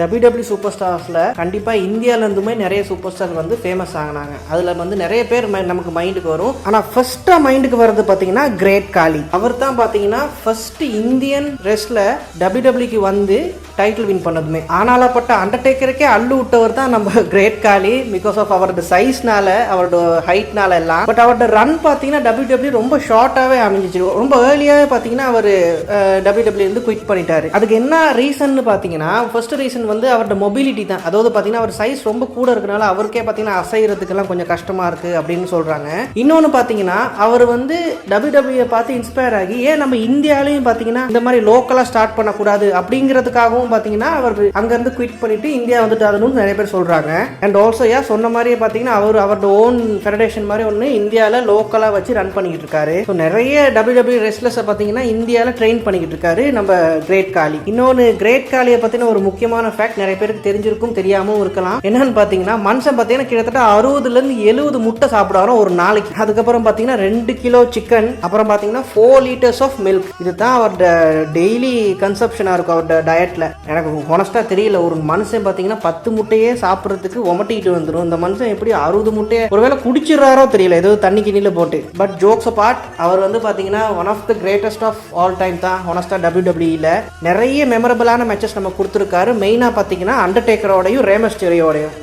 WWE super ஸ்டார்ஸில் கண்டிப்பாக இந்தியாவிலேருந்துமே நிறைய super star வந்து ஃபேமஸ் ஆகினாங்க. அதில் வந்து நிறைய பேர் நமக்கு மைண்டுக்கு வரும். ஆனால் ஃபர்ஸ்ட்டாக மைண்டுக்கு வர்றது பார்த்தீங்கன்னா கிரேட் காலி. அவர் தான் பார்த்தீங்கன்னா ஃபர்ஸ்ட் இந்தியன் ரெஸ்லில் WWEக்கு வந்து டைட்டில் வின் பண்ணதுமே. ஆனாலப்பட்ட அண்டர்டேக்கருக்கே அள்ளு விட்டவர் தான் நம்ம கிரேட் காலி. பிகாஸ் ஆஃப் அவரோட சைஸ்னால, அவரோட ஹைட்னால எல்லாம். பட் அவரோட ரன் பார்த்தீங்கன்னா WWE ரொம்ப ஷார்ட்டாகவே அமைஞ்சிச்சு. ரொம்ப ஏர்லியாகவே பார்த்தீங்கன்னா அவர் WWE வந்து குவிட் பண்ணிட்டாரு. அதுக்கு என்ன ரீசன் பார்த்தீங்கன்னா, ஃபர்ஸ்ட் ரீசன் வந்து அவரோட மொபிலிட்டி தான். அதாவது பார்த்தீங்கன்னா அவர் சைஸ் ரொம்ப கூட இருக்கனால அவருக்கே பார்த்தீங்கன்னா அசைறதுக்கெல்லாம் கொஞ்சம் கஷ்டமா இருக்கு அப்படின்னு சொல்றாங்க. இன்னொன்று பார்த்தீங்கன்னா அவர் வந்து WWE பார்த்து இன்ஸ்பயர் ஆகி ஏன் நம்ம இந்தியாவிலையும் பார்த்தீங்கன்னா இந்த மாதிரி லோக்கலாக ஸ்டார்ட் பண்ணக்கூடாது அப்படிங்கிறதுக்காகவும் பார்த்தீங்கன்னா அவர் அங்கேருந்து குவிட் பண்ணிட்டு இந்தியா வந்துட்டாருன்னு நிறைய பேர் சொல்றாங்க. அண்ட் ஆல்சோ சொன்ன மாதிரியே பார்த்தீங்கன்னா அவர் அவரோட ஓன் ஃபெடரேஷன் மாதிரி ஒன்று இந்தியாவில் லோக்கலாக வச்சு ரன் பண்ணிக்கிட்டு இருக்காரு. ஸோ நிறைய WWE ரெஸ்லர்ஸை பார்த்தீங்கன்னா இந்தியாவில் ட்ரெயின் பண்ணிக்கிட்டு இருக்காரு நம்ம கிரேட் காலி. இன்னொன்று கிரேட் காலியை பற்றின ஒரு முக்கியமான ஃபேக்ட் நிறைய பேருக்கு தெரிஞ்சிருக்கும், தெரியாமவும் இருக்கலாம். என்னன்னு பார்த்தீங்கன்னா மனுஷன் பார்த்தீங்கன்னா கிட்டத்தட்ட 60 to 70 முட்டை சாப்பிடுவாராம் ஒரு நாளைக்கு. அதுக்கப்புறம் பார்த்தீங்கன்னா 2 கிலோ சிக்கன், அப்புறம் பார்த்தீங்கன்னா 4 liters ஆஃப் மில்க். இதுதான் அவரோட டெய்லி கன்சப்ஷனாக இருக்கும் அவரோட டயட்டில். எனக்கு ஹானஸ்டாக தெரியல, ஒரு மனுஷன் பார்த்தீங்கன்னா 10 முட்டையே சாப்பிட்றதுக்கு உமட்டிக்கிட்டு வந்துடும். இந்த மனுஷன் எப்படி 60 முட்டையை ஒருவேளை குடிச்சிடறாரோ தெரியல, ஏதோ தண்ணி கிண்ணியில் போட்டு. பட் ஜோக்ஸ் அபார்ட், அவர் வந்து பார்த்தீங்கன்னா one of the greatest of all time தான் ஹானஸ்டாக WWE. நிறைய மெமரபிளான மேட்சஸ் நம்ம கொடுத்துருக்காரு. மெயினாக பார்த்தீங்கன்னா அண்டர்டேக்கரோடையும் ரே மிஸ்டீரியோடையும்.